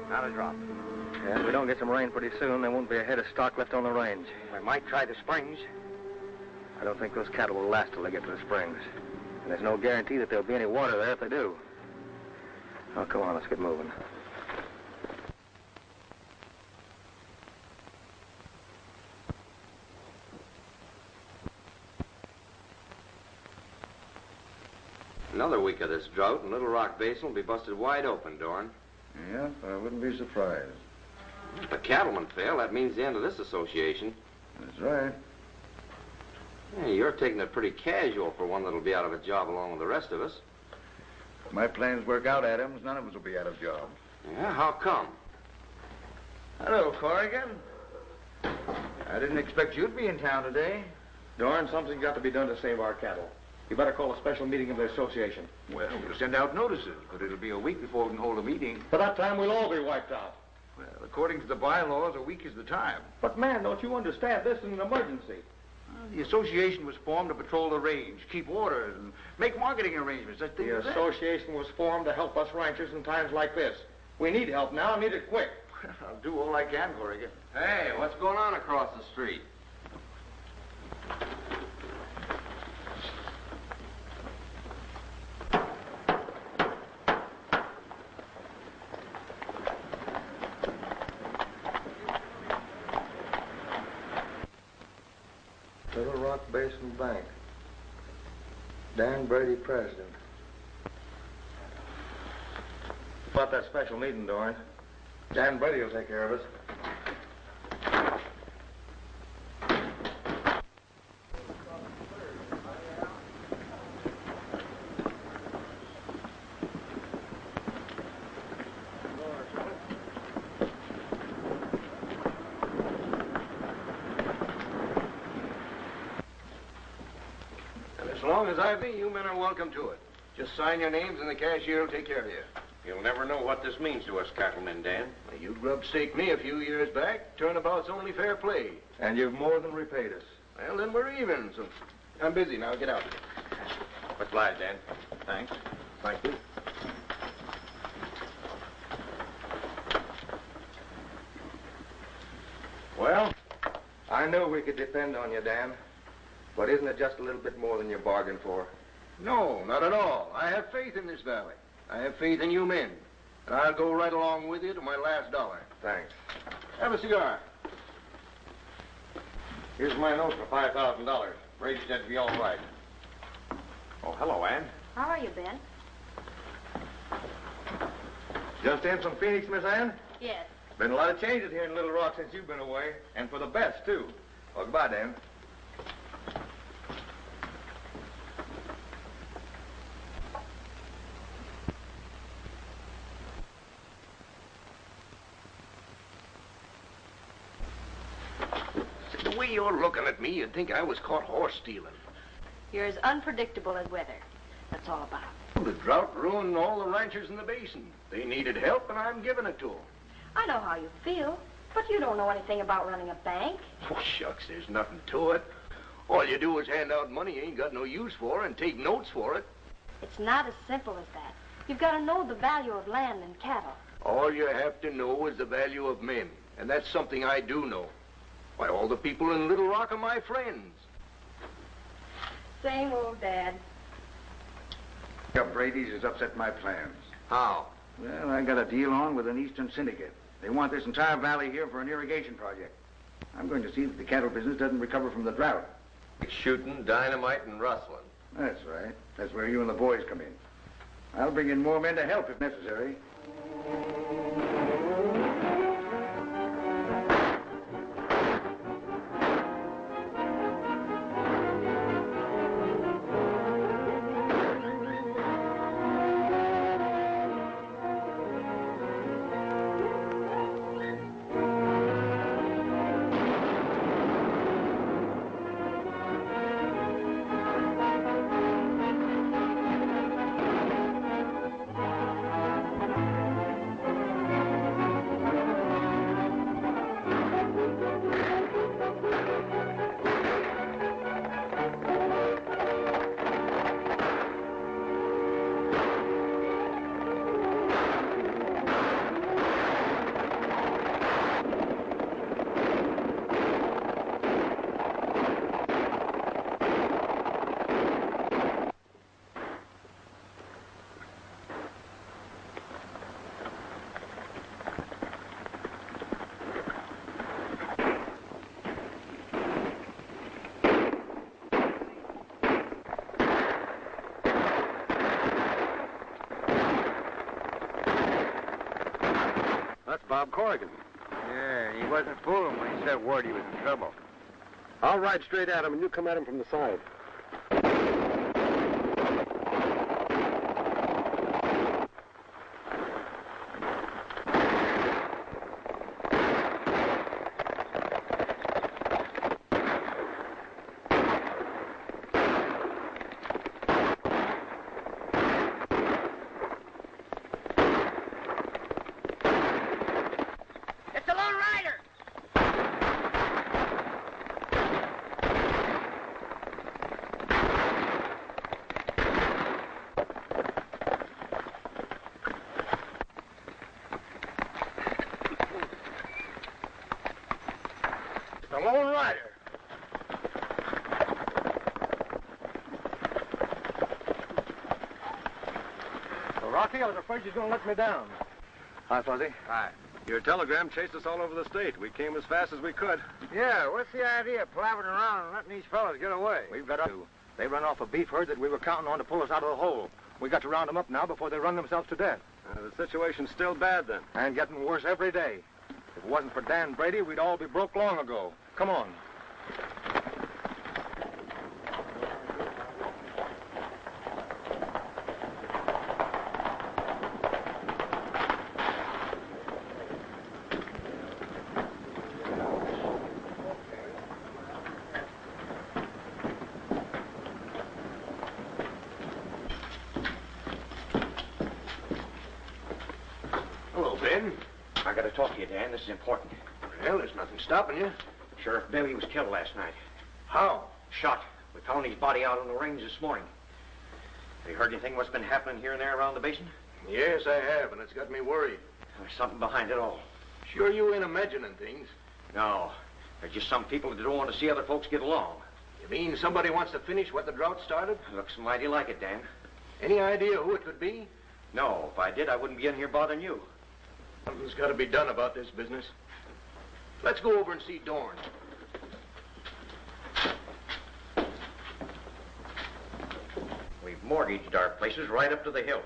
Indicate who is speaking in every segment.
Speaker 1: Not a drop.
Speaker 2: Yeah, if we don't get some rain pretty soon, there won't be a head of stock left on the range.
Speaker 1: We might try the springs.
Speaker 2: I don't think those cattle will last till they get to the springs. And there's no guarantee that there'll be any water there if they do. Oh, come on, let's get moving.
Speaker 3: Another week of this drought, and Little Rock Basin will be busted wide open, Dorn.
Speaker 4: Yeah, I wouldn't be surprised.
Speaker 3: If the cattlemen fail, that means the end of this association.
Speaker 4: That's right.
Speaker 3: Hey, you're taking it pretty casual for one that'll be out of a job along with the rest of us.
Speaker 4: If my plans work out, Adams, none of us will be out of job.
Speaker 3: Yeah, how come?
Speaker 4: Hello, Corrigan. I didn't expect you'd be in town today.
Speaker 2: Dorn, something's got to be done to save our cattle. You better call a special meeting of the association.
Speaker 4: Well, we'll send out notices, but it'll be a week before we can hold a meeting.
Speaker 2: By that time, we'll all be wiped out.
Speaker 4: Well, according to the bylaws, a week is the time.
Speaker 2: But, man, don't you understand? This is an emergency.
Speaker 4: The association was formed to patrol the range, keep orders, and make marketing arrangements.
Speaker 2: The association was formed to help us ranchers in times like this. We need help now, need it quick.
Speaker 4: I'll do all I can, Corrigan.
Speaker 3: Hey, what's going on across the street?
Speaker 2: Little Rock Basin Bank. Dan Brady, president. About that special meeting, Dorn. Dan Brady will take care of us.
Speaker 1: As long as I be, you men are welcome to it. Just sign your names and the cashier will take care of you.
Speaker 3: You'll never know what this means to us cattlemen, Dan.
Speaker 1: You grub-staked me a few years back. Turnabout's only fair play.
Speaker 2: And you've more than repaid us.
Speaker 1: Well, then we're even, so I'm busy now. Get out.
Speaker 3: What's lies, Dan?
Speaker 1: Thanks. Thank you.
Speaker 2: Well, I knew we could depend on you, Dan. But isn't it just a little bit more than you bargained for?
Speaker 1: No, not at all. I have faith in this valley. I have faith in you men. And I'll go right along with you to my last dollar.
Speaker 2: Thanks.
Speaker 1: Have a cigar.
Speaker 2: Here's my note for $5,000. Brady said it'd be all right.
Speaker 3: Oh, hello, Ann.
Speaker 5: How are you, Ben?
Speaker 2: Just in from Phoenix, Miss Ann?
Speaker 5: Yes.
Speaker 2: Been a lot of changes here in Little Rock since you've been away. And for the best, too. Well, goodbye, Dan.
Speaker 1: The way you're looking at me, you'd think I was caught horse stealing.
Speaker 5: You're as unpredictable as weather. That's all about.
Speaker 1: The drought ruined all the ranchers in the basin. They needed help, and I'm giving it to them.
Speaker 5: I know how you feel, but you don't know anything about running a bank.
Speaker 1: Oh, shucks, there's nothing to it. All you do is hand out money you ain't got no use for and take notes for it.
Speaker 5: It's not as simple as that. You've got to know the value of land and cattle.
Speaker 1: All you have to know is the value of men, and that's something I do know. Why, all the people in Little Rock are my friends.
Speaker 5: Same old Dad.
Speaker 4: Up Brady's has upset my plans.
Speaker 3: How?
Speaker 4: Well, I got a deal on with an Eastern syndicate. They want this entire valley here for an irrigation project. I'm going to see that the cattle business doesn't recover from the drought.
Speaker 3: Shooting, dynamite, and rustling.
Speaker 4: That's right. That's where you and the boys come in. I'll bring in more men to help if necessary.
Speaker 2: That's Bob Corrigan.
Speaker 4: Yeah, he wasn't fooling when he said word he was in trouble.
Speaker 2: I'll ride straight at him, and you come at him from the side.
Speaker 4: The Lone Rider.
Speaker 2: Well, Rocky, I was afraid you was going to let me down. Hi, Fuzzy.
Speaker 4: Hi.
Speaker 2: Your telegram chased us all over the state. We came as fast as we could.
Speaker 4: Yeah, what's the idea of palavering around and letting these fellas get away?
Speaker 2: We've got to. They run off a beef herd that we were counting on to pull us out of the hole. We got to round them up now before they run themselves to death.
Speaker 6: The situation's still bad, then.
Speaker 2: And getting worse every day. If it wasn't for Dan Brady, we'd all be broke long ago. Come on.
Speaker 1: Hello, Ben.
Speaker 7: I gotta talk to you, Dan. This is important.
Speaker 1: Well, there's nothing stopping you.
Speaker 7: Sheriff Bailey was killed last night.
Speaker 1: How?
Speaker 7: Shot. We found his body out on the range this morning. Have you heard anything what's been happening here and there around the basin?
Speaker 1: Yes, I have, and it's got me worried.
Speaker 7: There's something behind it all.
Speaker 1: Sure you ain't imagining things.
Speaker 7: No. There's just some people that don't want to see other folks get along.
Speaker 1: You mean somebody wants to finish what the drought started?
Speaker 7: Looks mighty like it, Dan.
Speaker 1: Any idea who it could be?
Speaker 7: No, if I did, I wouldn't be in here bothering you.
Speaker 1: Something's got to be done about this business. Let's go over and see Dorn.
Speaker 7: We've mortgaged our places right up to the hilt.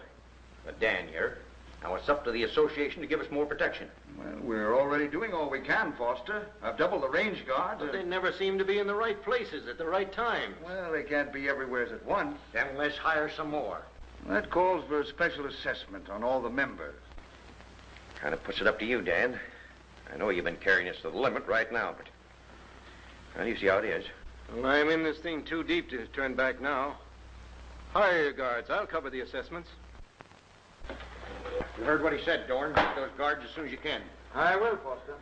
Speaker 7: But Dan here, now it's up to the association to give us more protection.
Speaker 4: Well, we're already doing all we can, Foster. I've doubled the range guards.
Speaker 1: But they never seem to be in the right places at the right time.
Speaker 4: Well, they can't be everywhere at once.
Speaker 7: Then let's hire some more.
Speaker 4: That calls for a special assessment on all the members.
Speaker 7: Kind of puts it up to you, Dan. I know you've been carrying us to the limit right now, but... Well, you see how it is.
Speaker 2: Well, I'm in this thing too deep to turn back now. Hire your guards. I'll cover the assessments.
Speaker 7: You heard what he said, Dorn. Get those guards as soon as you can.
Speaker 4: I will, Foster.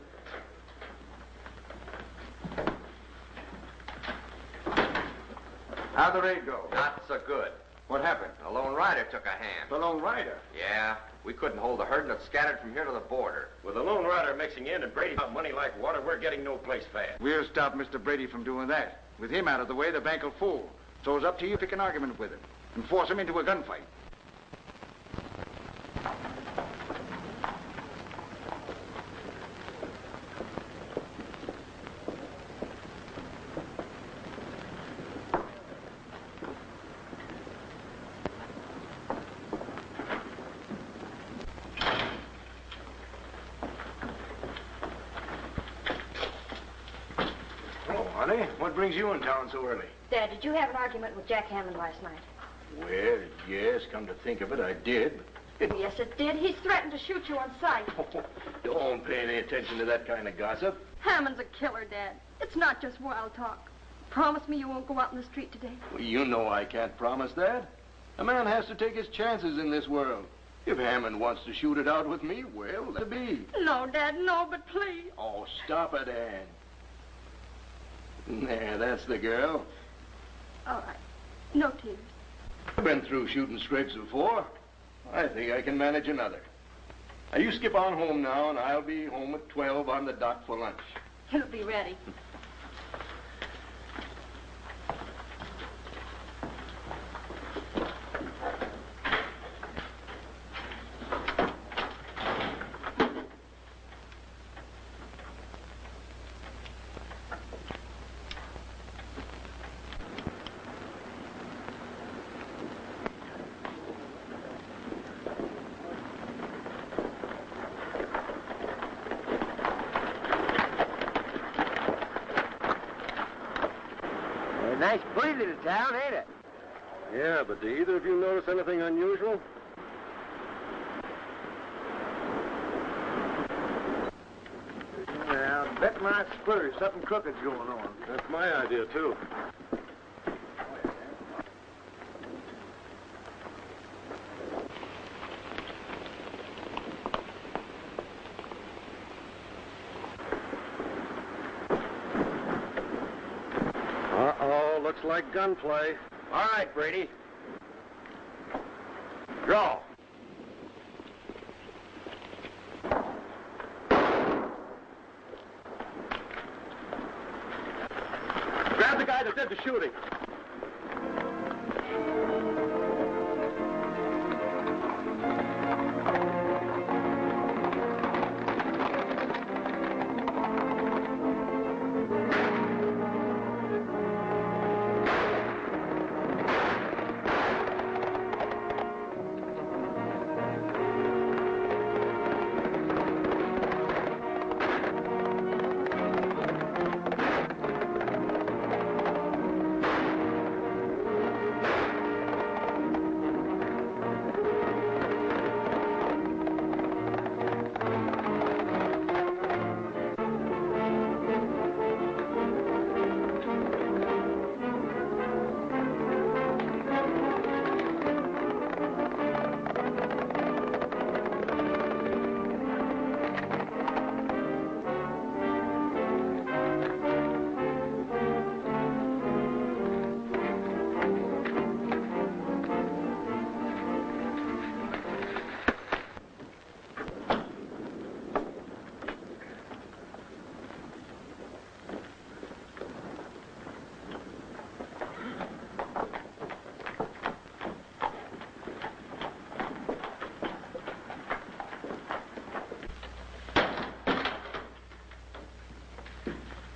Speaker 4: How'd the raid go?
Speaker 3: Not so good.
Speaker 4: What happened?
Speaker 3: A Lone Rider took a hand.
Speaker 4: The Lone Rider.
Speaker 3: Yeah.
Speaker 7: We couldn't hold the herd and it's scattered from here to the border.
Speaker 6: With the Lone Rider mixing in and Brady got money like water, we're getting no place fast.
Speaker 4: We'll stop Mr. Brady from doing that. With him out of the way, the bank will fool. So it's up to you to pick an argument with him and force him into a gunfight.
Speaker 1: Honey, what brings you in town so early?
Speaker 5: Dad, did you have an argument with Jack Hammond last night?
Speaker 1: Well, yes, come to think of it, I did.
Speaker 5: Yes, it did. He's threatened to shoot you on sight.
Speaker 1: Don't pay any attention to that kind of gossip.
Speaker 5: Hammond's a killer, Dad. It's not just wild talk. Promise me you won't go out in the street today.
Speaker 1: Well, you know I can't promise that. A man has to take his chances in this world. If Hammond wants to shoot it out with me, well, let it be.
Speaker 5: No, Dad, no, but please.
Speaker 1: Oh, stop it, Ann. There, that's the girl.
Speaker 5: All right. No tears.
Speaker 1: I've been through shooting scrapes before. I think I can manage another. Now, you skip on home now, and I'll be home at 12 on the dot for lunch.
Speaker 5: He'll be ready.
Speaker 2: Nice pretty little town, ain't it?
Speaker 6: Yeah, but do either of you notice anything unusual?
Speaker 4: Yeah, I'll bet my spurs something crooked's going on.
Speaker 6: That's my idea, too. Uh-oh, looks like gunplay.
Speaker 7: All right, Brady. Draw.
Speaker 6: Grab the guy that did the shooting.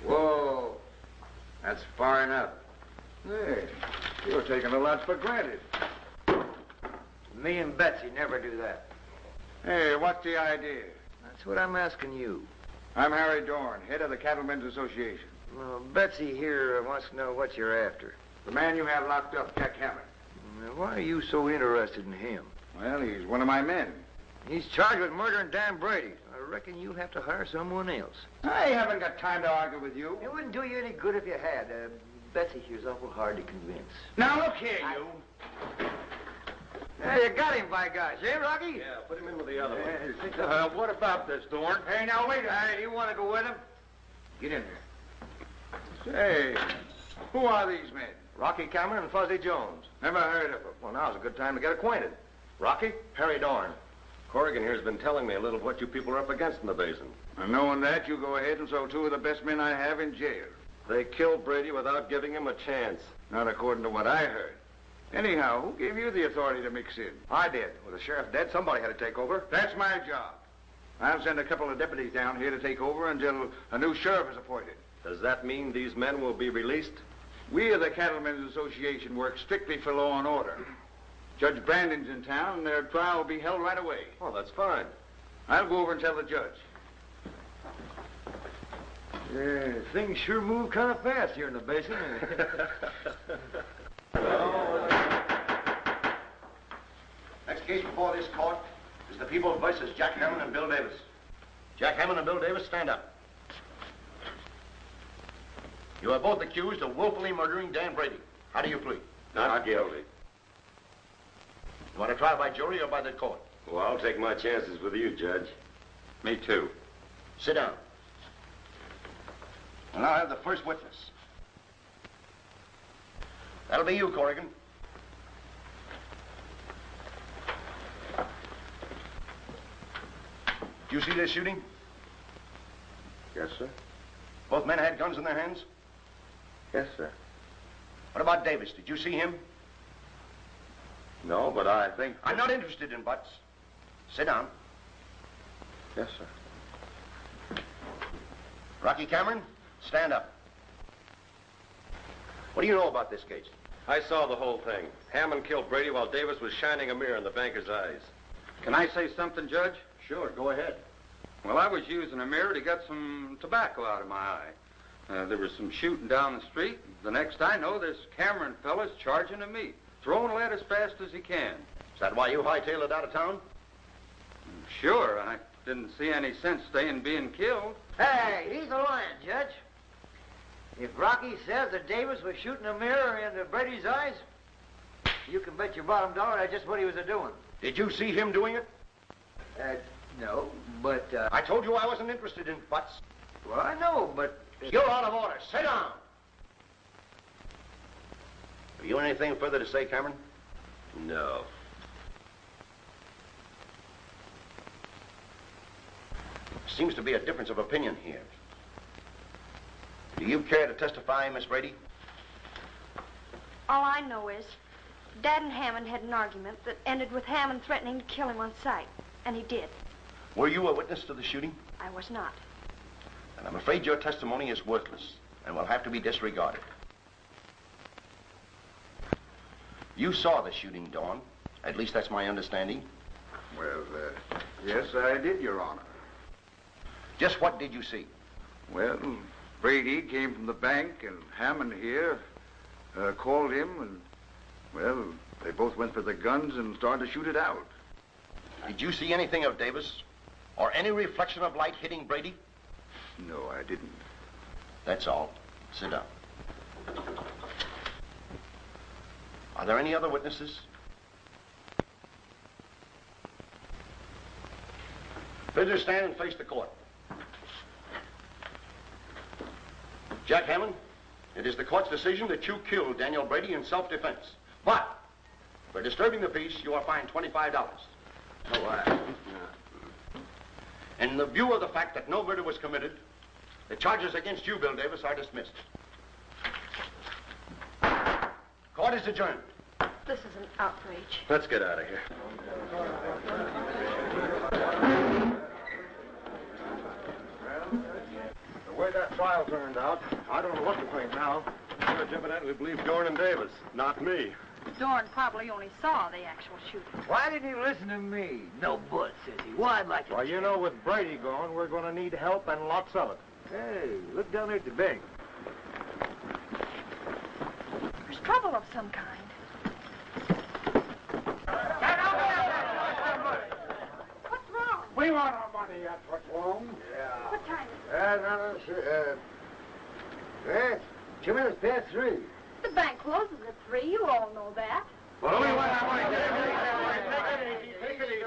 Speaker 4: Whoa. That's far enough. Hey, you're taking a lot for granted.
Speaker 7: Me and Betsy never do that.
Speaker 4: Hey, what's the idea?
Speaker 7: That's what I'm asking you.
Speaker 4: I'm Harry Dorn, head of the Cattlemen's Association.
Speaker 7: Well, Betsy here wants to know what you're after.
Speaker 4: The man you have locked up, Jack Hammond.
Speaker 7: Now, why are you so interested in him?
Speaker 4: Well, he's one of my men.
Speaker 7: He's charged with murdering Dan Brady. I reckon you'll have to hire someone else.
Speaker 4: I haven't got time to argue with you.
Speaker 7: It wouldn't do you any good if you had. Betsy here's awful hard to convince.
Speaker 4: Now, look here, you.
Speaker 7: Hey, you got him, by gosh, eh, Rocky?
Speaker 6: Yeah, put him in with the other one.
Speaker 4: What about this, Dorn? Hey, now, wait a minute.
Speaker 7: Hey, you want to go with him?
Speaker 4: Get in there. Say, who are these men?
Speaker 7: Rocky Cameron and Fuzzy Jones.
Speaker 4: Never heard of them.
Speaker 7: Well, now's a good time to get acquainted. Rocky, Harry Dorn.
Speaker 6: Corrigan here's been telling me a little of what you people are up against in the basin.
Speaker 4: And knowing that, you go ahead and throw two of the best men I have in jail.
Speaker 6: They killed Brady without giving him a chance.
Speaker 4: Not according to what I heard. Anyhow, who gave you the authority to mix in?
Speaker 1: I did. With the sheriff dead, somebody had to take over.
Speaker 4: That's my job. I'll send a couple of deputies down here to take over until a new sheriff is appointed.
Speaker 6: Does that mean these men will be released?
Speaker 4: We of the Cattlemen's Association work strictly for law and order. Judge Brandon's in town, and their trial will be held right away.
Speaker 6: Oh, that's fine.
Speaker 4: I'll go over and tell the judge.
Speaker 8: Yeah, things sure move kind of fast here in the basin.
Speaker 7: Next case before this court is the People versus Jack Hammond and Bill Davis. Jack Hammond and Bill Davis, stand up. You are both accused of willfully murdering Dan Brady. How do you plead?
Speaker 6: Not guilty.
Speaker 7: You want a trial by jury or by the court?
Speaker 6: Well, I'll take my chances with you, Judge. Me too.
Speaker 7: Sit down. And now I have the first witness. That'll be you, Corrigan. Did you see this shooting?
Speaker 2: Yes, sir.
Speaker 7: Both men had guns in their hands?
Speaker 2: Yes, sir.
Speaker 7: What about Davis? Did you see him?
Speaker 2: No, but I think...
Speaker 7: I'm not interested in buts. Sit down.
Speaker 2: Yes, sir.
Speaker 7: Rocky Cameron, stand up. What do you know about this case?
Speaker 6: I saw the whole thing. Hammond killed Brady while Davis was shining a mirror in the banker's eyes.
Speaker 9: Can I say something, Judge?
Speaker 7: Sure, go ahead.
Speaker 9: Well, I was using a mirror to get some tobacco out of my eye. There was some shooting down the street. The next I know, this Cameron fella's charging at me, throwing lead as fast as he can.
Speaker 7: Is that why you hightailed it out of town?
Speaker 9: Sure, I didn't see any sense staying being killed.
Speaker 8: Hey, he's a lion, Judge. If Rocky says that Davis was shooting a mirror into Brady's eyes, you can bet your bottom dollar that's just what he was a-doing.
Speaker 7: Did you see him doing it?
Speaker 8: No, but,
Speaker 7: I told you I wasn't interested in butts.
Speaker 8: Well, I know, but...
Speaker 7: You're out of order. Sit down. Have you anything further to say, Cameron?
Speaker 6: No.
Speaker 7: Seems to be a difference of opinion here. Do you care to testify, Miss Brady?
Speaker 5: All I know is Dad and Hammond had an argument that ended with Hammond threatening to kill him on sight, and he did.
Speaker 7: Were you a witness to the shooting?
Speaker 5: I was not.
Speaker 7: And I'm afraid your testimony is worthless and will have to be disregarded. You saw the shooting, Dawn. At least that's my understanding.
Speaker 4: Well, yes, I did, Your Honor.
Speaker 7: Just what did you see?
Speaker 4: Well, Brady came from the bank, and Hammond here called him, and, well, they both went for the guns and started to shoot it out.
Speaker 7: Did you see anything of Davis? Or any reflection of light hitting Brady?
Speaker 4: No, I didn't.
Speaker 7: That's all. Sit down. Are there any other witnesses? Prisoners, stand and face the court. Jack Hammond, it is the court's decision that you killed Daniel Brady in self-defense. But, for disturbing the peace, you are fined $25. Oh, in the view of the fact that no murder was committed, the charges against you, Bill Davis, are dismissed. Court is adjourned.
Speaker 5: This is an outrage.
Speaker 6: Let's get out of here.
Speaker 1: The way that trial turned out, I don't know what to think now.
Speaker 6: Judge evidently believed Dorn and Davis, not me.
Speaker 5: Dorn probably only saw the actual shooting.
Speaker 8: Why didn't he listen to me? No but, says he. Well, I'd like to...
Speaker 1: Well, you know, with Brady gone, we're going to need help and lots of it.
Speaker 8: Hey, look down there at the bank.
Speaker 5: There's trouble of some kind. What's wrong?
Speaker 1: We want our money, that's what's wrong.
Speaker 5: What time is it?
Speaker 8: Yes, 2 minutes past 3.
Speaker 5: The bank closes at 3. You all know that.
Speaker 6: Well, we want our money. Take it easy.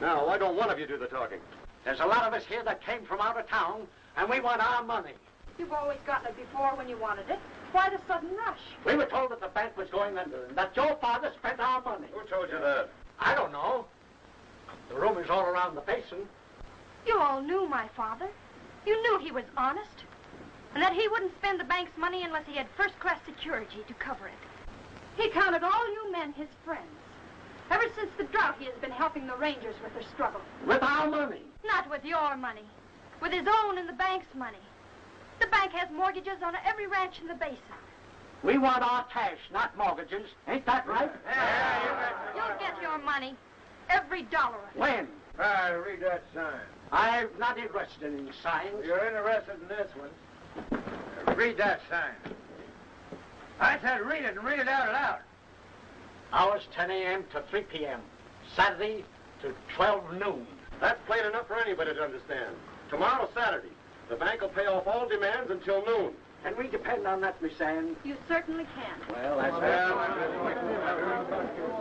Speaker 6: Now, why don't one of you do the talking?
Speaker 8: There's a lot of us here that came from out of town, and we want our money.
Speaker 5: You've always gotten it before when you wanted it. Why the sudden rush?
Speaker 8: We were told that the bank was going under, and that your father spent our money.
Speaker 6: Who told you that?
Speaker 8: I don't know.
Speaker 6: The rumors all around the basin.
Speaker 5: You all knew my father. You knew he was honest. And that he wouldn't spend the bank's money unless he had first-class security to cover it. He counted all you men his friends. Ever since the drought, he has been helping the Rangers with their struggle.
Speaker 6: With our money.
Speaker 5: Not with your money. With his own and the bank's money. The bank has mortgages on every ranch in the basin.
Speaker 6: We want our cash, not mortgages. Ain't that right?
Speaker 5: You'll get your money. Every dollar of it.
Speaker 6: When?
Speaker 8: Read that sign.
Speaker 6: I'm not interested in signs.
Speaker 8: You're interested in this one. Read that sign. I said read it and read it out loud.
Speaker 6: Hours 10 a.m. to 3 p.m. Saturday to 12 noon.
Speaker 7: That's plain enough for anybody to understand. Tomorrow's Saturday. The bank will pay off all demands until noon.
Speaker 6: Can we depend on that, Miss Ann?
Speaker 5: You certainly can.
Speaker 6: Well, that's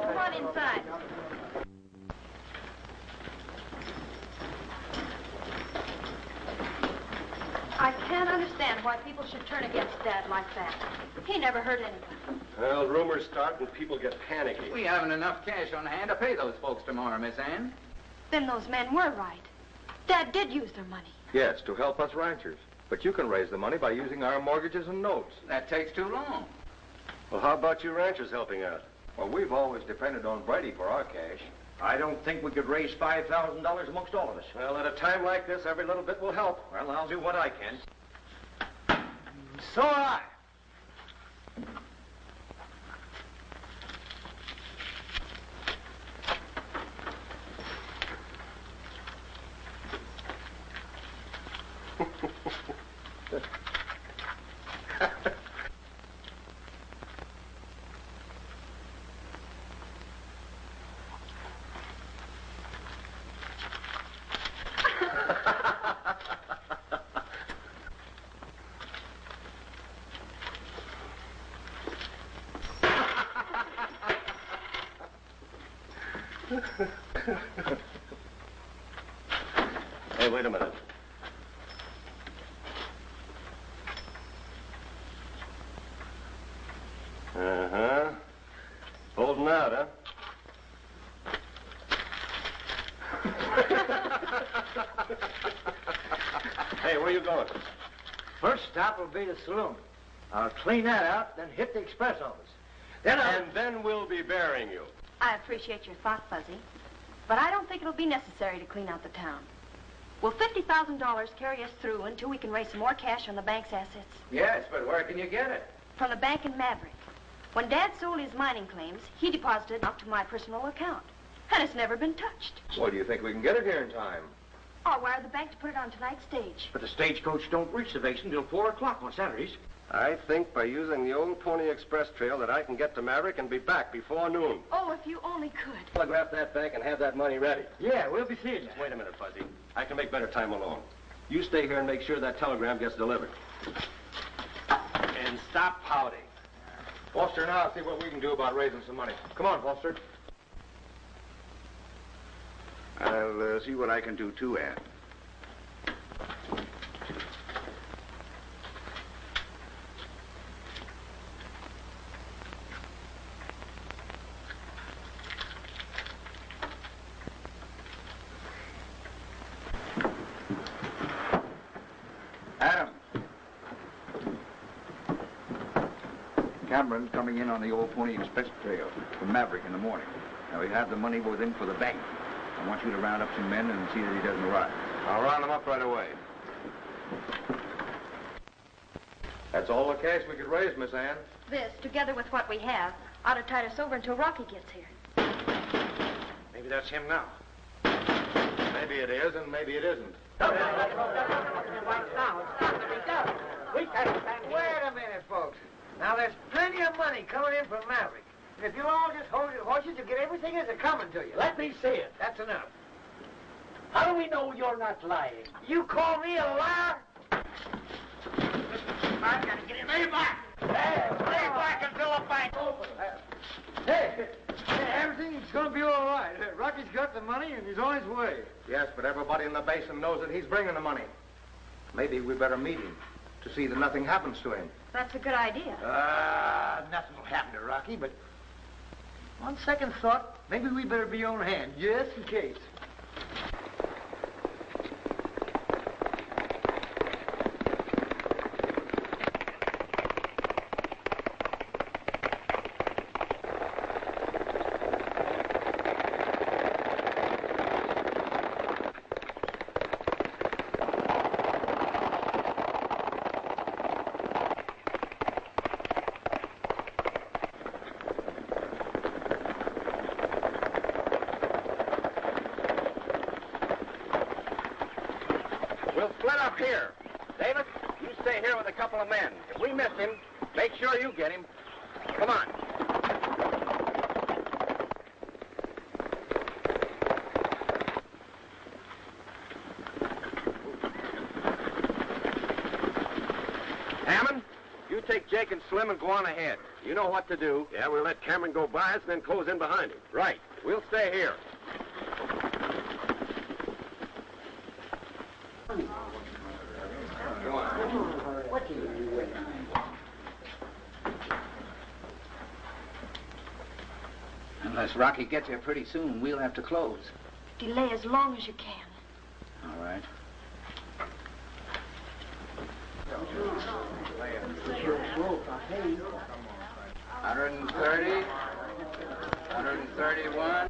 Speaker 5: Come on inside. I can't understand why people should turn against Dad like that. He never hurt anyone.
Speaker 7: Well, rumors start and people get panicky.
Speaker 10: We haven't enough cash on hand to pay those folks tomorrow, Miss Ann.
Speaker 5: Then those men were right. Dad did use their money.
Speaker 2: Yes, to help us ranchers. But you can raise the money by using our mortgages and notes.
Speaker 10: That takes too long.
Speaker 7: Well, how about you ranchers helping out?
Speaker 4: Well, we've always depended on Brady for our cash. I don't think we could raise $5,000 amongst all of us.
Speaker 7: Well, at a time like this, every little bit will help.
Speaker 4: Well, I'll do what I can.
Speaker 8: So will I.
Speaker 7: Hey, wait a minute. Uh-huh. Holding out, huh? Hey, where you going?
Speaker 8: First stop will be the saloon. I'll clean that out, then hit the express office.
Speaker 7: And then we'll be burying you.
Speaker 5: I appreciate your thought, Fuzzy. But I don't think it'll be necessary to clean out the town. Will $50,000 carry us through until we can raise some more cash on the bank's assets?
Speaker 10: Yes, but where can you get it?
Speaker 5: From the bank in Maverick. When Dad sold his mining claims, he deposited it up to my personal account. And it's never been touched.
Speaker 2: Well, do you think we can get it here in time?
Speaker 5: I'll wire the bank to put it on tonight's stage.
Speaker 8: But the stagecoach don't reach the basin till 4 o'clock on Saturdays.
Speaker 7: I think by using the old Pony Express trail that I can get to Maverick and be back before noon.
Speaker 5: Oh, if you only could.
Speaker 7: Telegraph that bank and have that money ready.
Speaker 8: Yeah, we'll be seeing you.
Speaker 7: Just wait a minute, Fuzzy. I can make better time alone. You stay here and make sure that telegram gets delivered. And stop pouting.
Speaker 2: Foster and I'll see what we can do about raising some money. Come on, Foster.
Speaker 4: I'll see what I can do too, Ann. Adam. Cameron's coming in on the old Pony Express trail from Maverick in the morning. Now, we have the money with him for the bank. I want you to round up some men and see that he doesn't arrive.
Speaker 7: I'll round them up right away.
Speaker 2: That's all the cash we could raise, Miss Ann.
Speaker 5: This, together with what we have, ought to tide us over until Rocky gets here.
Speaker 2: Maybe that's him now. Maybe it is, and maybe it isn't.
Speaker 8: Wait a minute, folks. Now, there's plenty of money coming in from Maverick. And if you'll all just hold your horses, you'll get everything that's coming to you.
Speaker 6: Let me see it.
Speaker 8: That's enough.
Speaker 6: How do we know you're not lying?
Speaker 8: You call me a liar?
Speaker 6: I've got to get him. Lay back! Lay back until the bank opens.
Speaker 8: Hey, everything's going to be all right. Rocky's got the money, and he's on his way.
Speaker 2: Yes, but everybody in the basin knows that he's bringing the money. Maybe we better meet him to see that nothing happens to him.
Speaker 5: That's a good idea.
Speaker 8: Nothing will happen to Rocky, but on second thought, maybe we better be on hand, just in case.
Speaker 2: here. Davis, you stay here with a couple of men. If we miss him, make sure you get him. Come on. Hammond, you take Jake and Slim and go on ahead. You know what to do.
Speaker 6: Yeah, we'll let Cameron go by us and then close in behind him.
Speaker 2: Right. We'll stay here.
Speaker 10: Unless Rocky gets here pretty soon, we'll have to close.
Speaker 5: Delay as long as you can.
Speaker 10: All right. $130, $131.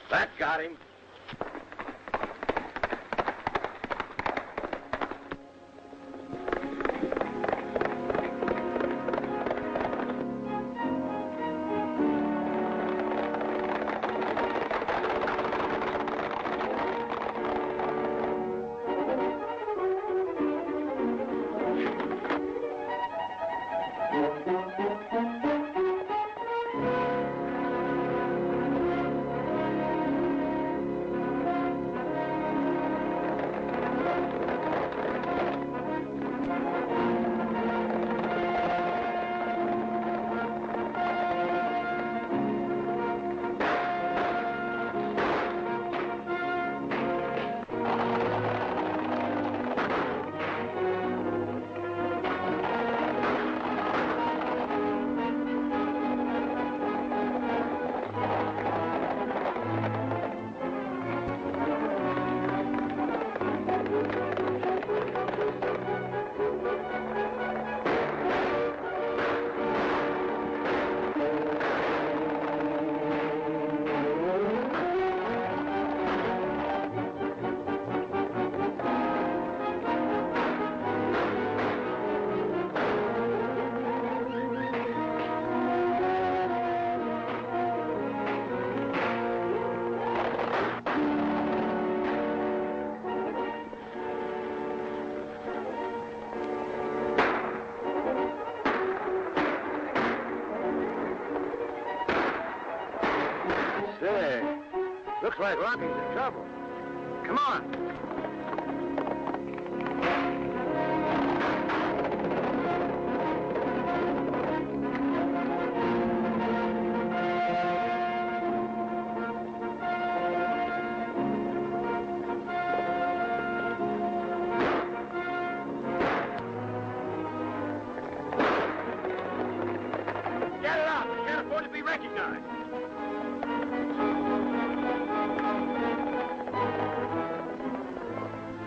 Speaker 6: That got him.
Speaker 2: Say, looks like Rocky's in trouble. Come on. Get it out. We can't afford to be recognized.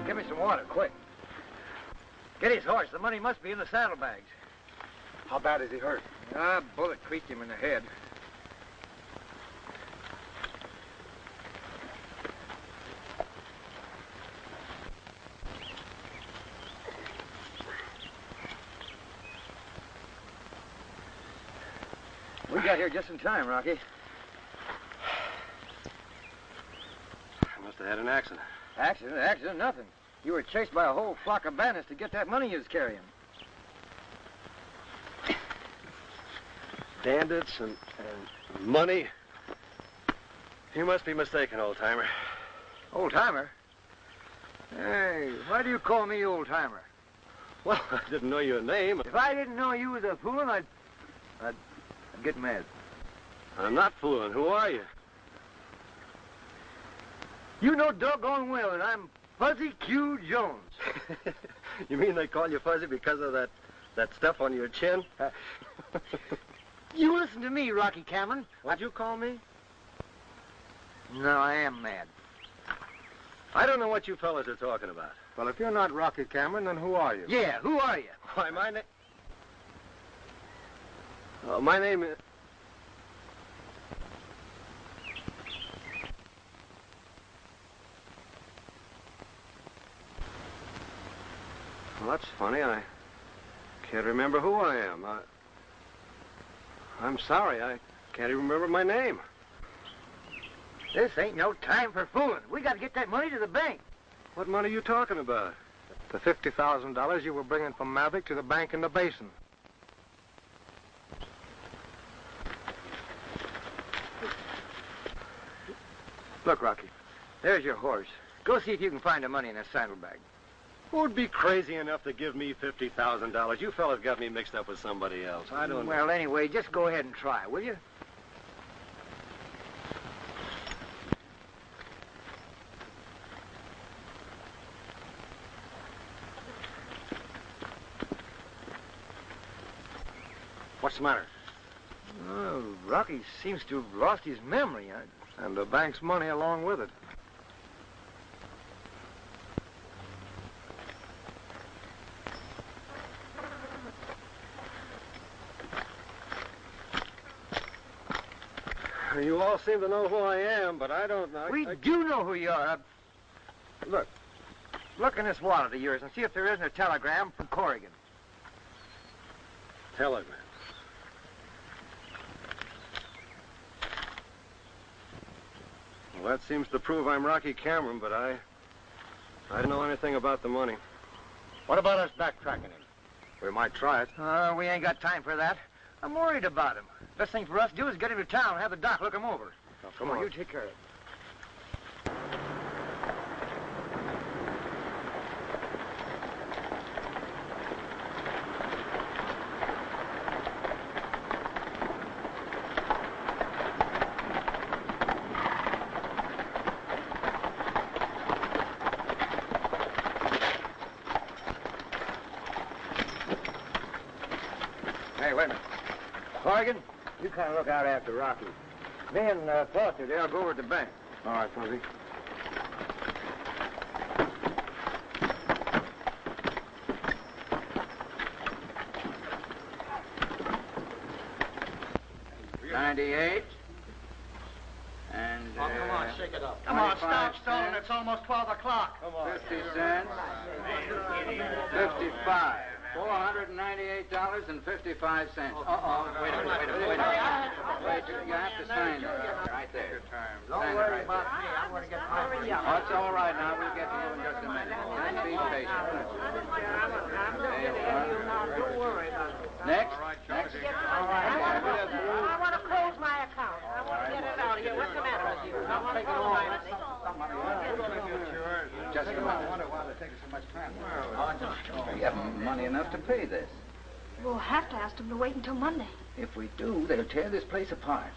Speaker 8: Give me some water, quick. Get his horse. The money must be in the saddlebags.
Speaker 6: How bad is he hurt?
Speaker 8: A bullet creased him in the head. We got here just in time, Rocky.
Speaker 6: Must have had an accident.
Speaker 8: Accident? Accident? Nothing. You were chased by a whole flock of bandits to get that money you was carrying.
Speaker 6: Bandits and money? You must be mistaken, old-timer.
Speaker 8: Old-timer? Hey, why do you call me old-timer?
Speaker 6: Well, I didn't know your name.
Speaker 8: If I didn't know you was a foolin', I'd get mad.
Speaker 6: I'm not fooling. Who are you?
Speaker 8: You know doggone well that I'm Fuzzy Q. Jones.
Speaker 6: You mean they call you Fuzzy because of that stuff on your chin?
Speaker 8: You listen to me, Rocky Cameron.
Speaker 6: What'd you call me?
Speaker 8: No, I am mad.
Speaker 6: I don't know what you fellas are talking about.
Speaker 2: Well, if you're not Rocky Cameron, then who are you?
Speaker 8: Yeah, who are you?
Speaker 6: Why, my name is... Well, that's funny. I can't remember who I am. I'm sorry. I can't even remember my name.
Speaker 8: This ain't no time for fooling. We got to get that money to the bank.
Speaker 6: What money are you talking about?
Speaker 2: The $50,000 you were bringing from Mavic to the bank in the basin.
Speaker 8: Look, Rocky, there's your horse. Go see if you can find the money in that saddlebag.
Speaker 6: Who'd be crazy enough to give me $50,000? You fellas got me mixed up with somebody else. I don't know.
Speaker 8: Well, anyway, just go ahead and try, will you?
Speaker 6: What's the matter?
Speaker 8: Oh, Rocky seems to have lost his memory.
Speaker 2: And the bank's money along with it.
Speaker 6: You all seem to know who I am, but I don't know.
Speaker 8: We do know who you are. Look. Look in this wallet of yours and see if there isn't a telegram from Corrigan.
Speaker 6: Telegram? Well, that seems to prove I'm Rocky Cameron, but I don't know anything about the money.
Speaker 2: What about us backtracking him? We might try it.
Speaker 8: We ain't got time for that. I'm worried about him. Best thing for us to do is get him to town and have the doc look him over.
Speaker 2: Oh, come on.
Speaker 8: You take care of it. Hey, wait a minute. Corrigan, you kind of look out after Rocky. Me and Foster, they'll go over to the bank.
Speaker 2: All right, Fuzzy.
Speaker 10: $98. And,
Speaker 6: Oh, come on, shake it up.
Speaker 10: Come on, stop
Speaker 6: stalling. It's almost 12 o'clock. Come on.
Speaker 10: 50 cents. 55. $498.55. Wait a minute. Wait, you have to sign that. Right there.
Speaker 8: Don't worry about me. I'm going to get my money.
Speaker 10: Oh, it's all right now. We'll get to you in just a minute. Just be patient.
Speaker 8: Don't worry about it.
Speaker 10: Next.
Speaker 5: I want to close my account. I want to get it out of here. What's the matter with you? I want to close my account.
Speaker 10: Just a minute. We haven't money enough to pay this.
Speaker 5: We'll have to ask them to wait until Monday.
Speaker 10: If we do, they'll tear this place apart.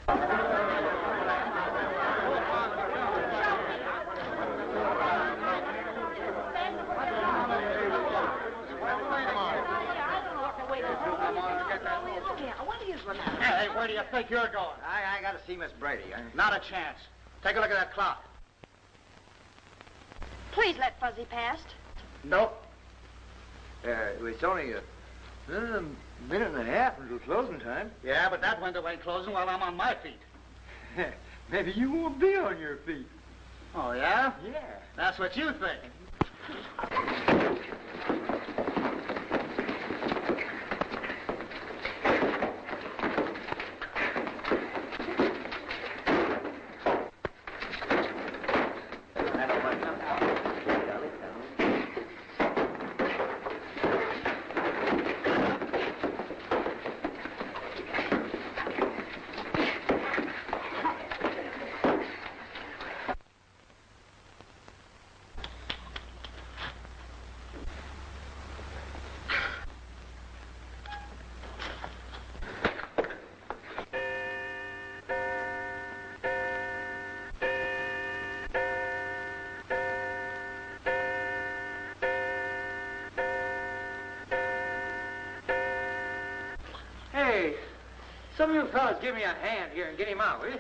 Speaker 6: Hey, where do you think you're going?
Speaker 8: I got to see Miss Brady.
Speaker 6: Not a chance. Take a look at that clock.
Speaker 5: Please let Fuzzy past.
Speaker 6: Nope.
Speaker 8: It's only a minute and a half until closing time.
Speaker 6: Yeah, but that window ain't closing while I'm on my feet.
Speaker 8: Maybe you won't be on your feet.
Speaker 6: Oh, yeah?
Speaker 8: Yeah.
Speaker 6: That's what you think.
Speaker 8: Some of you fellas give me a hand here and get him out, will you?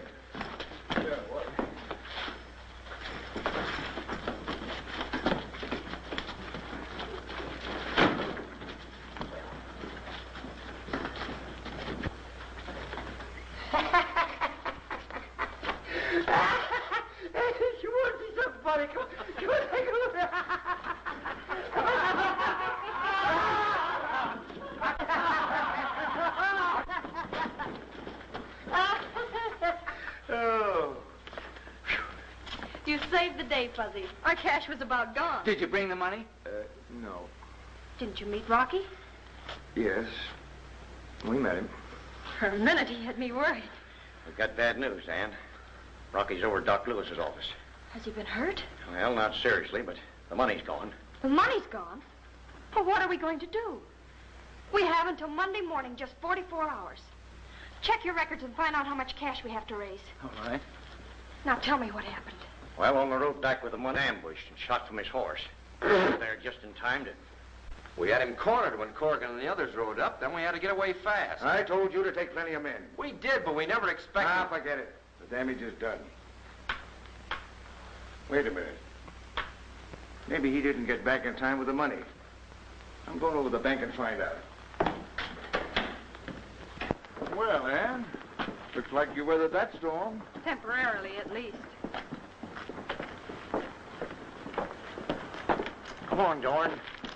Speaker 5: day, Fuzzy. Our cash was about gone.
Speaker 10: Did you bring the money?
Speaker 4: No.
Speaker 5: Didn't you meet Rocky?
Speaker 4: Yes. We met him.
Speaker 5: For a minute, he had me worried.
Speaker 7: We've got bad news, Ann. Rocky's over at Doc Lewis's office.
Speaker 5: Has he been hurt?
Speaker 7: Well, not seriously, but the money's gone.
Speaker 5: The money's gone. Well, what are we going to do? We have until Monday morning, just 44 hours. Check your records and find out how much cash we have to raise.
Speaker 10: All right.
Speaker 5: Now tell me what happened.
Speaker 7: Well, on the road back with the one ambushed and shot from his horse. There just in time to...
Speaker 3: We had him cornered when Corrigan and the others rode up. Then we had to get away fast.
Speaker 4: I told you to take plenty of men.
Speaker 3: We did, but we never expected...
Speaker 4: Ah, forget it. The damage is done. Wait a minute. Maybe he didn't get back in time with the money. I'm going over to the bank and find out. Well, Ann, looks like you weathered that storm.
Speaker 5: Temporarily, at least.
Speaker 2: Come on, Dorn.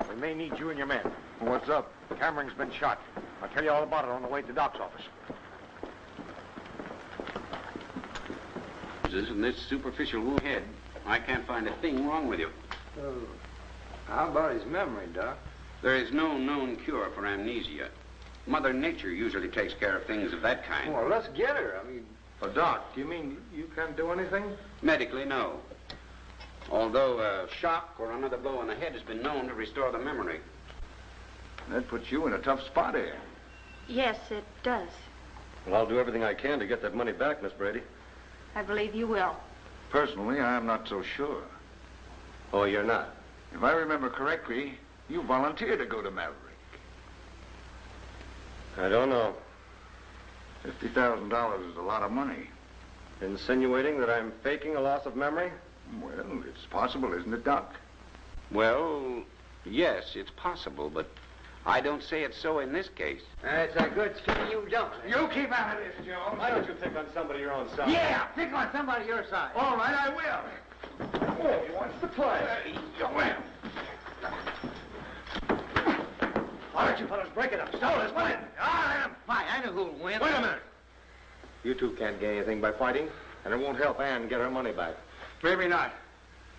Speaker 2: We may need you and your men.
Speaker 4: What's up?
Speaker 2: Cameron's been shot. I'll tell you all about it on the way to Doc's office.
Speaker 10: In this superficial wound head, I can't find a thing wrong with you.
Speaker 3: Oh. How about his memory, Doc?
Speaker 10: There is no known cure for amnesia. Mother Nature usually takes care of things of that kind.
Speaker 3: Well, let's get her. I mean...
Speaker 4: Well, Doc, do you mean you can't do anything?
Speaker 10: Medically, no. Although a shock or another blow on the head has been known to restore the memory.
Speaker 4: That puts you in a tough spot here.
Speaker 5: Yes, it does.
Speaker 6: Well, I'll do everything I can to get that money back, Miss Brady.
Speaker 5: I believe you will.
Speaker 4: Personally, I am not so sure.
Speaker 6: Oh, you're not?
Speaker 4: If I remember correctly, you volunteered to go to Maverick.
Speaker 6: I don't know.
Speaker 4: $50,000 is a lot of money.
Speaker 6: Insinuating that I'm faking a loss of memory?
Speaker 4: Well, it's possible, isn't it, Doc?
Speaker 10: Well, yes, it's possible, but I don't say it's so in this case.
Speaker 8: That's a good scheme you don't.
Speaker 4: You keep out of this, Jones.
Speaker 6: Why don't you pick on somebody your own side?
Speaker 8: Yeah, pick on somebody your side.
Speaker 4: All right, I will. Oh, he wants to play. Young man.
Speaker 6: Why don't you fellas break it up? Stole his money.
Speaker 8: I am fine. I know who'll win.
Speaker 6: Wait a minute. You two can't gain anything by fighting, and it won't help Ann get her money back.
Speaker 4: Maybe not.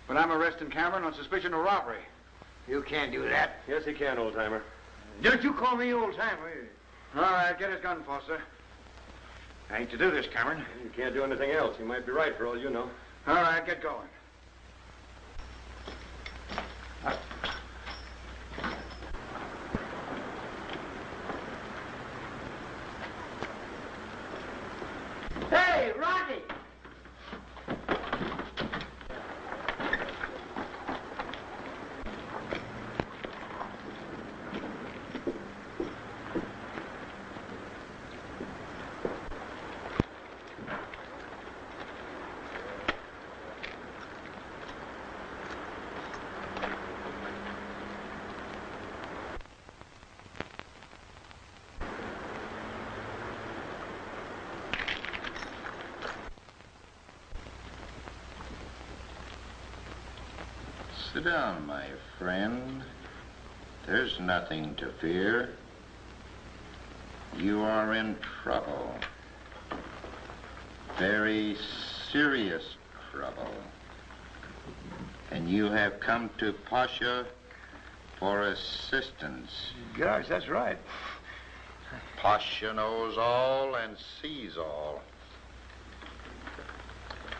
Speaker 4: But I'm arresting Cameron on suspicion of robbery.
Speaker 8: You can't do that.
Speaker 6: Yes, he can, old-timer.
Speaker 8: Don't you call me old-timer.
Speaker 4: All right, get his gun, Foster. I hate to do this, Cameron.
Speaker 6: You can't do anything else. You might be right for all you know.
Speaker 4: All right, get going.
Speaker 8: Hey, Rocky!
Speaker 11: Sit down, my friend. There's nothing to fear. You are in trouble. Very serious trouble. And you have come to Pasha for assistance.
Speaker 4: Gosh, that's right.
Speaker 11: Pasha knows all and sees all.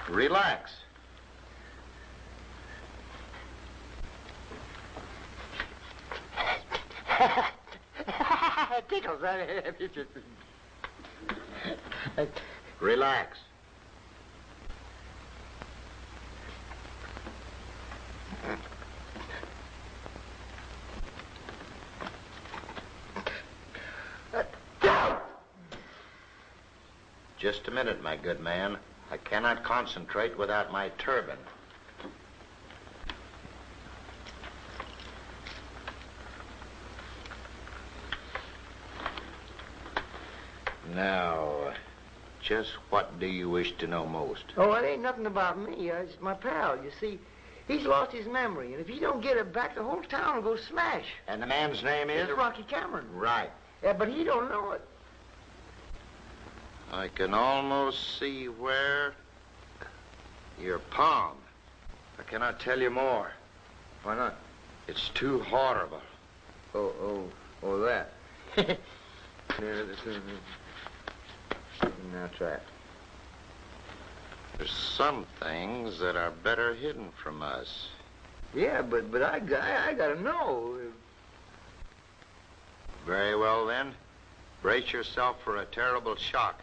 Speaker 11: Relax.
Speaker 8: Tickles.
Speaker 11: Relax. Just a minute, my good man. I cannot concentrate without my turban. Now, just what do you wish to know most?
Speaker 8: Oh, it ain't nothing about me. It's my pal. You see, he's lost his memory, and if he don't get it back, the whole town will go smash.
Speaker 11: And the man's name is?
Speaker 8: It's Rocky Cameron.
Speaker 11: Right.
Speaker 8: Yeah, but he don't know it.
Speaker 11: I can almost see where... Your palm. I cannot tell you more.
Speaker 2: Why not?
Speaker 11: It's too horrible.
Speaker 2: That. Now try it.
Speaker 11: There's some things that are better hidden from us.
Speaker 2: Yeah, but I gotta know.
Speaker 11: Very well, then. Brace yourself for a terrible shock.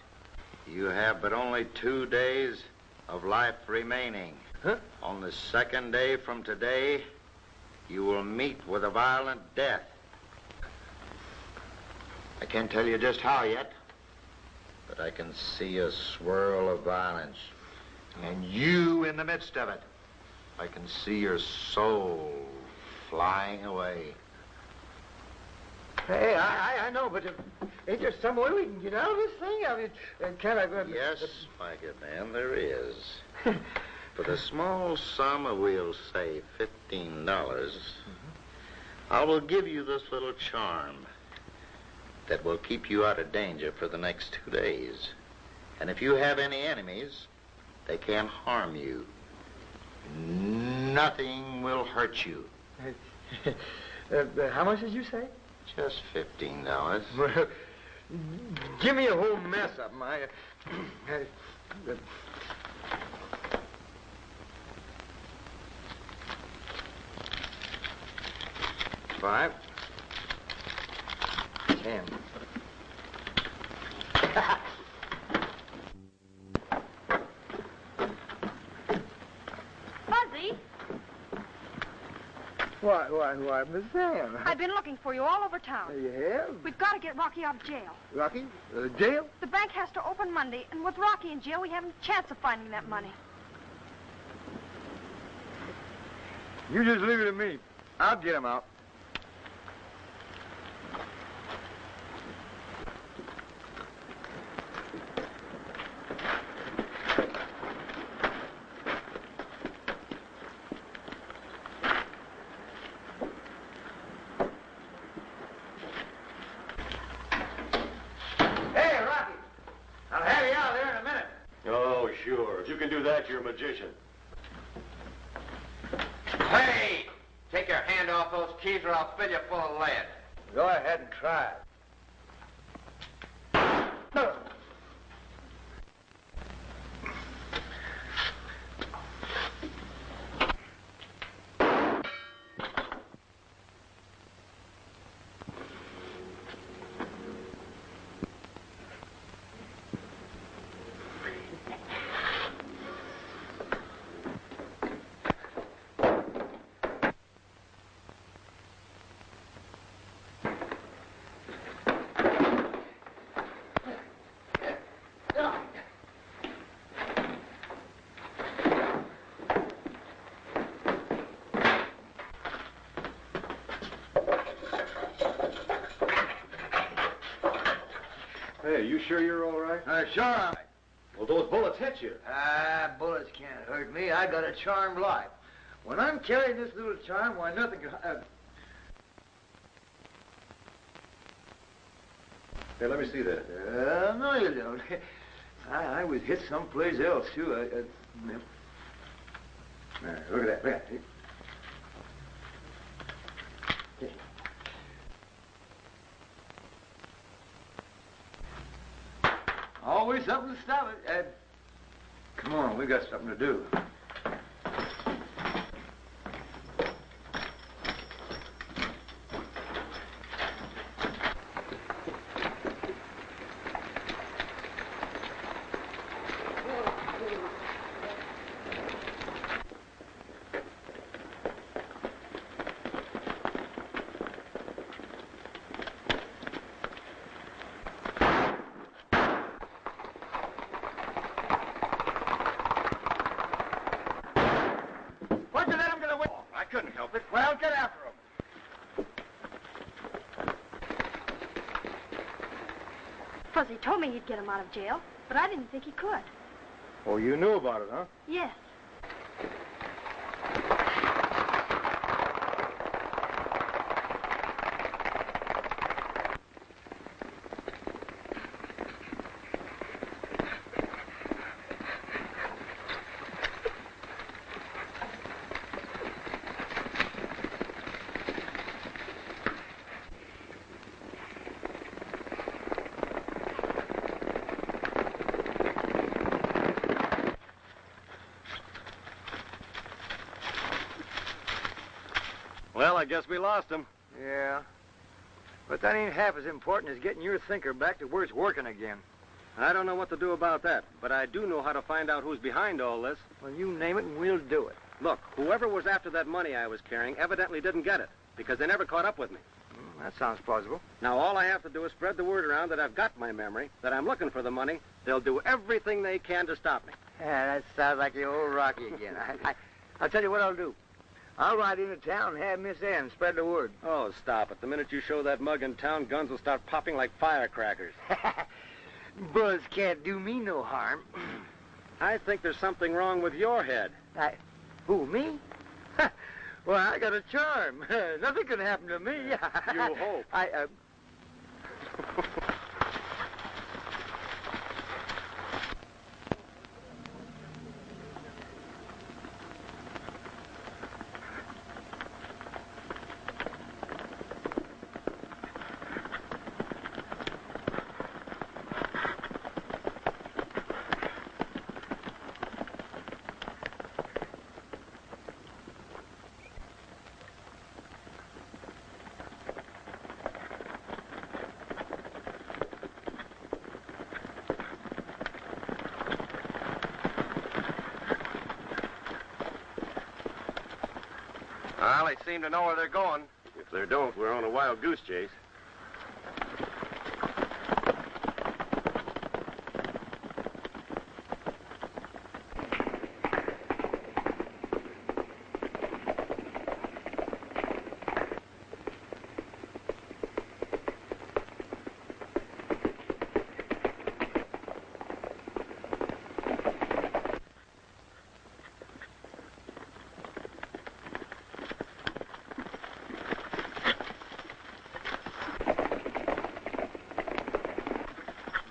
Speaker 11: You have but only 2 days of life remaining.
Speaker 2: Huh?
Speaker 11: On the 2nd day from today, you will meet with a violent death. I can't tell you just how yet, but I can see a swirl of violence. And you in the midst of it. I can see your soul flying away.
Speaker 2: Hey, I know, but ain't there some way we can get out of this thing? I mean, can I...
Speaker 11: Yes, my good man, there is. For the small sum of, we'll say, $15, I will give you this little charm that will keep you out of danger for the next 2 days. And if you have any enemies, they can't harm you. Nothing will hurt you.
Speaker 2: How much did you say?
Speaker 11: Just $15.
Speaker 2: Well, give me a whole mess of them. 5, 10.
Speaker 5: Fuzzy,
Speaker 2: Why, Miss Ann.
Speaker 5: I've been looking for you all over town.
Speaker 2: You have?
Speaker 5: We've got to get Rocky out of jail.
Speaker 2: Rocky? Jail?
Speaker 5: The bank has to open Monday, and with Rocky in jail, we haven't a chance of finding that money.
Speaker 2: You just leave it to me. I'll get him out. Hey, Rocky. I'll have you out there in a minute.
Speaker 6: Oh, sure. If you can do that, you're a magician.
Speaker 3: Hey! Take your hand off those keys or I'll fill you full of lead.
Speaker 2: Go ahead and try it.
Speaker 6: Hey, you sure you're all right?
Speaker 2: Sure I'm.
Speaker 6: Well, those bullets hit you.
Speaker 8: Bullets can't hurt me. I got a charmed life. When I'm carrying this little charm, why, nothing can...
Speaker 6: Hey, let me see that.
Speaker 8: No, you don't. I was hit someplace else, too. Look at that. Look at that. Always something to stop it. Come on, we got something to do. Why'd you let him get away?
Speaker 6: I couldn't help it.
Speaker 8: Well, get after him.
Speaker 5: Fuzzy told me he'd get him out of jail, but I didn't think he could.
Speaker 2: Oh, you knew about it, huh?
Speaker 5: Yes.
Speaker 6: Well, I guess we lost him.
Speaker 8: Yeah. But that ain't half as important as getting your thinker back to where it's working again.
Speaker 6: I don't know what to do about that, but I do know how to find out who's behind all this.
Speaker 8: Well, you name it and we'll do it.
Speaker 6: Look, whoever was after that money I was carrying evidently didn't get it, because they never caught up with me.
Speaker 8: That sounds plausible.
Speaker 6: Now, all I have to do is spread the word around that I've got my memory, that I'm looking for the money. They'll do everything they can to stop me.
Speaker 8: Yeah, that sounds like the old Rocky again. I'll tell you what I'll do. I'll ride into town and have Miss Ann spread the word.
Speaker 6: Oh, stop it. The minute you show that mug in town, guns will start popping like firecrackers.
Speaker 8: Buzz can't do me no harm.
Speaker 6: I think there's something wrong with your head.
Speaker 8: Who, me? Well, I got a charm. Nothing can happen to me.
Speaker 6: You hope.
Speaker 3: Well, they seem to know where they're going.
Speaker 6: If they don't, we're on a wild goose chase.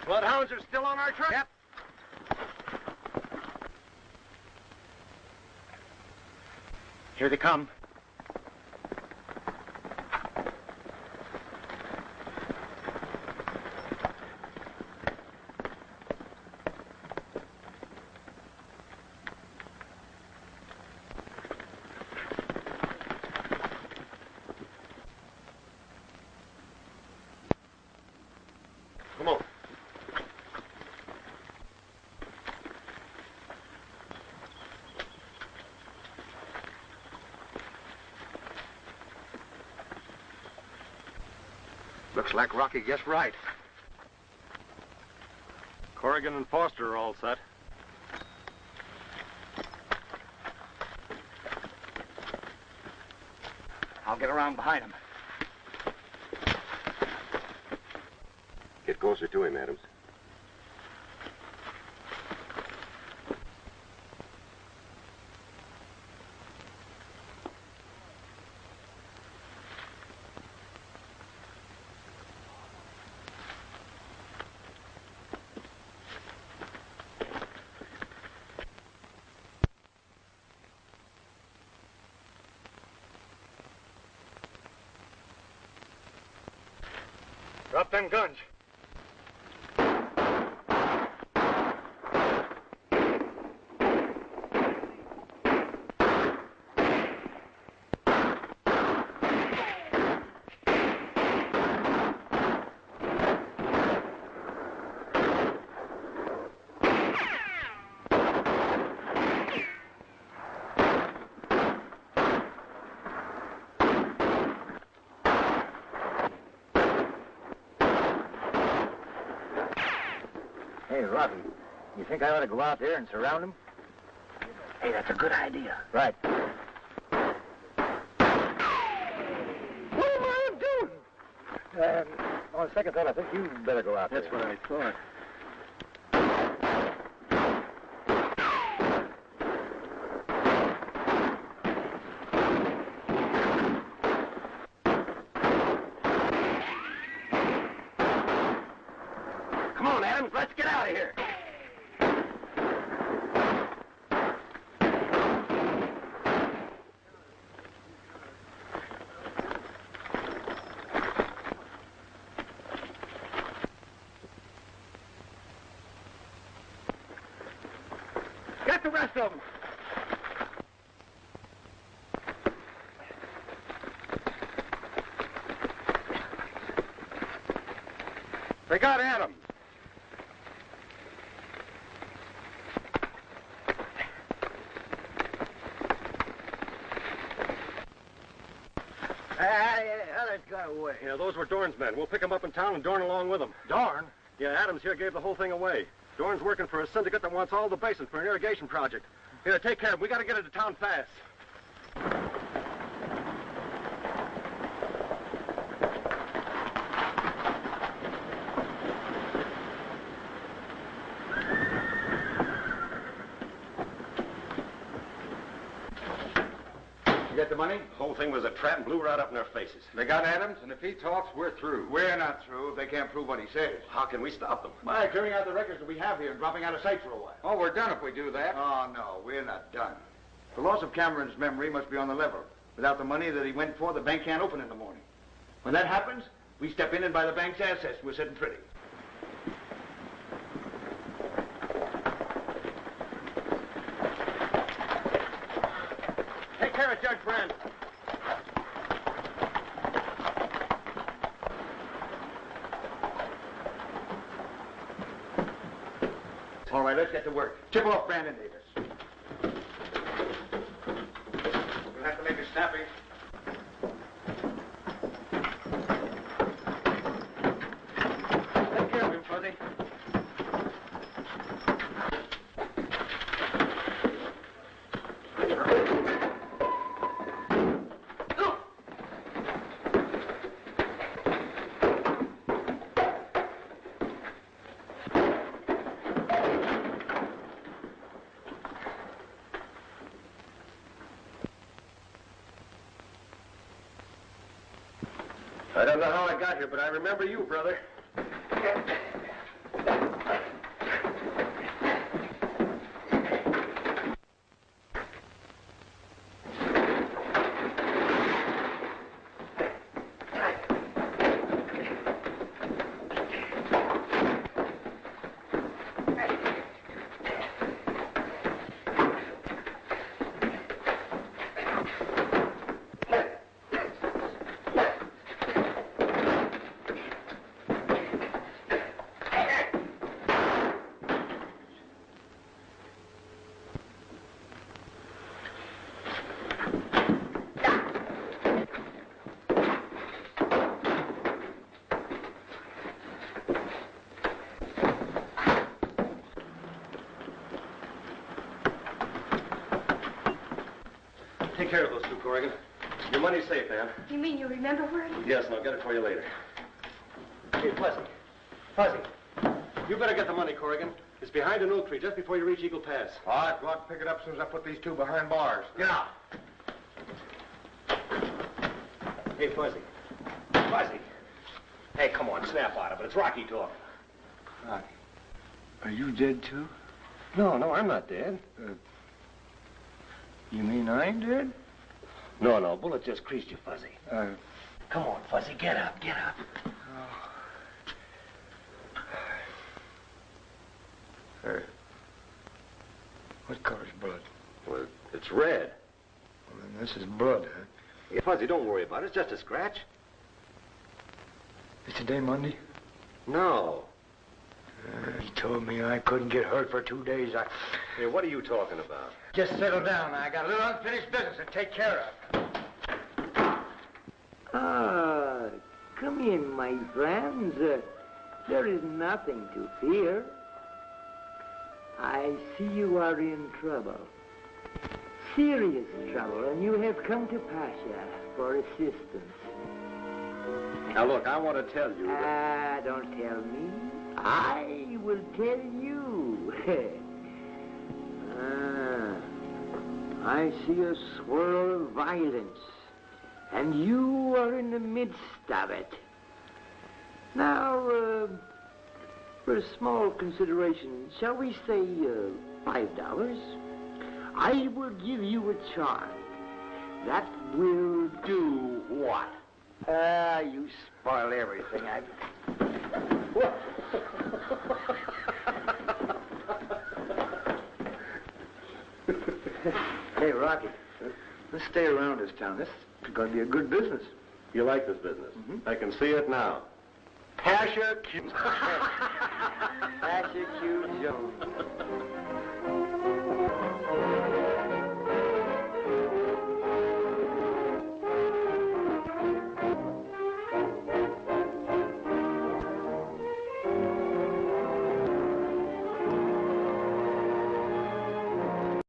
Speaker 1: Bloodhounds are still on our trail?
Speaker 8: Yep. Here they come.
Speaker 1: Come on.
Speaker 8: Looks like Rocky guessed right.
Speaker 6: Corrigan and Foster are all set.
Speaker 8: I'll get around behind him.
Speaker 6: Get closer to him, Adams.
Speaker 8: Drop them guns. Hey, Rocky, you think I ought to go out there and surround him? Hey, that's a good idea. Right. What am I doing? On second thought, I think you better go out there.
Speaker 6: That's what I thought.
Speaker 8: Come on, Adams, let's get out of here. Get the rest of them.
Speaker 6: They got Adams.
Speaker 8: Others got away.
Speaker 6: Yeah, those were Dorn's men. We'll pick them up in town and Dorn along with them.
Speaker 12: Dorn?
Speaker 6: Yeah, Adams here gave the whole thing away. Dorn's working for a syndicate that wants all the basin for an irrigation project. Here, take care of him. We got to get into town fast.
Speaker 4: You get the money?
Speaker 7: The whole thing was a trap and blew right up in their faces.
Speaker 9: They got Adams, and if he talks, we're through.
Speaker 4: We're not through if they can't prove what he says.
Speaker 7: How can we stop them?
Speaker 4: By clearing out the records that we have here and dropping out of sight for a while.
Speaker 9: Oh, we're done if we do that.
Speaker 4: Oh, no, we're not done. The loss of Cameron's memory must be on the level. Without the money that he went for, the bank can't open in the morning. When that happens, we step in and buy the bank's assets. We're sitting pretty.
Speaker 6: Take care of Judge Brand.
Speaker 4: All right, let's get to work. Chip off Brandon Davis. We'll have to make it snappy.
Speaker 6: Take care of him, Fuzzy.
Speaker 7: I don't know how I got here, but I remember you, brother. Take care of those two, Corrigan. Your money's safe, man.
Speaker 5: You mean you remember where it is?
Speaker 7: Yes, and I'll get it for you later.
Speaker 6: Hey, Fuzzy. Fuzzy. You better get the money, Corrigan. It's behind an oak tree just before you reach Eagle Pass.
Speaker 4: All right, go out and pick it up as soon as I put these two behind bars. Get out.
Speaker 6: Hey, Fuzzy. Fuzzy. Hey, come on, snap out of it. It's Rocky talking.
Speaker 12: Are you dead, too?
Speaker 6: No, I'm not dead.
Speaker 12: You mean I'm dead?
Speaker 6: No, bullet just creased you, Fuzzy. Come on, Fuzzy, get up.
Speaker 12: What color's blood?
Speaker 6: Well, it's red.
Speaker 12: Well, then this is blood, huh?
Speaker 6: Yeah, Fuzzy, don't worry about it. It's just a scratch.
Speaker 12: Is today Monday?
Speaker 6: No.
Speaker 12: He told me I couldn't get hurt for 2 days.
Speaker 6: Hey, what are you talking about?
Speaker 8: Just settle down. I got a little unfinished business to take care of.
Speaker 13: Ah, come in, my friends. There is nothing to fear. I see you are in trouble. Serious trouble, and you have come to Pasha for assistance.
Speaker 6: Now, look, I want to tell you that...
Speaker 13: Don't tell me. I will tell you. I see a swirl of violence, and you are in the midst of it. Now, for a small consideration, shall we say $5? I will give you a charm. That will do what?
Speaker 8: You spoil everything.
Speaker 12: Hey, Rocky, let's stay around this town. This is going to be a good business.
Speaker 6: You like this business? I can see it now.
Speaker 13: Asher Q. Asher Q. Jones.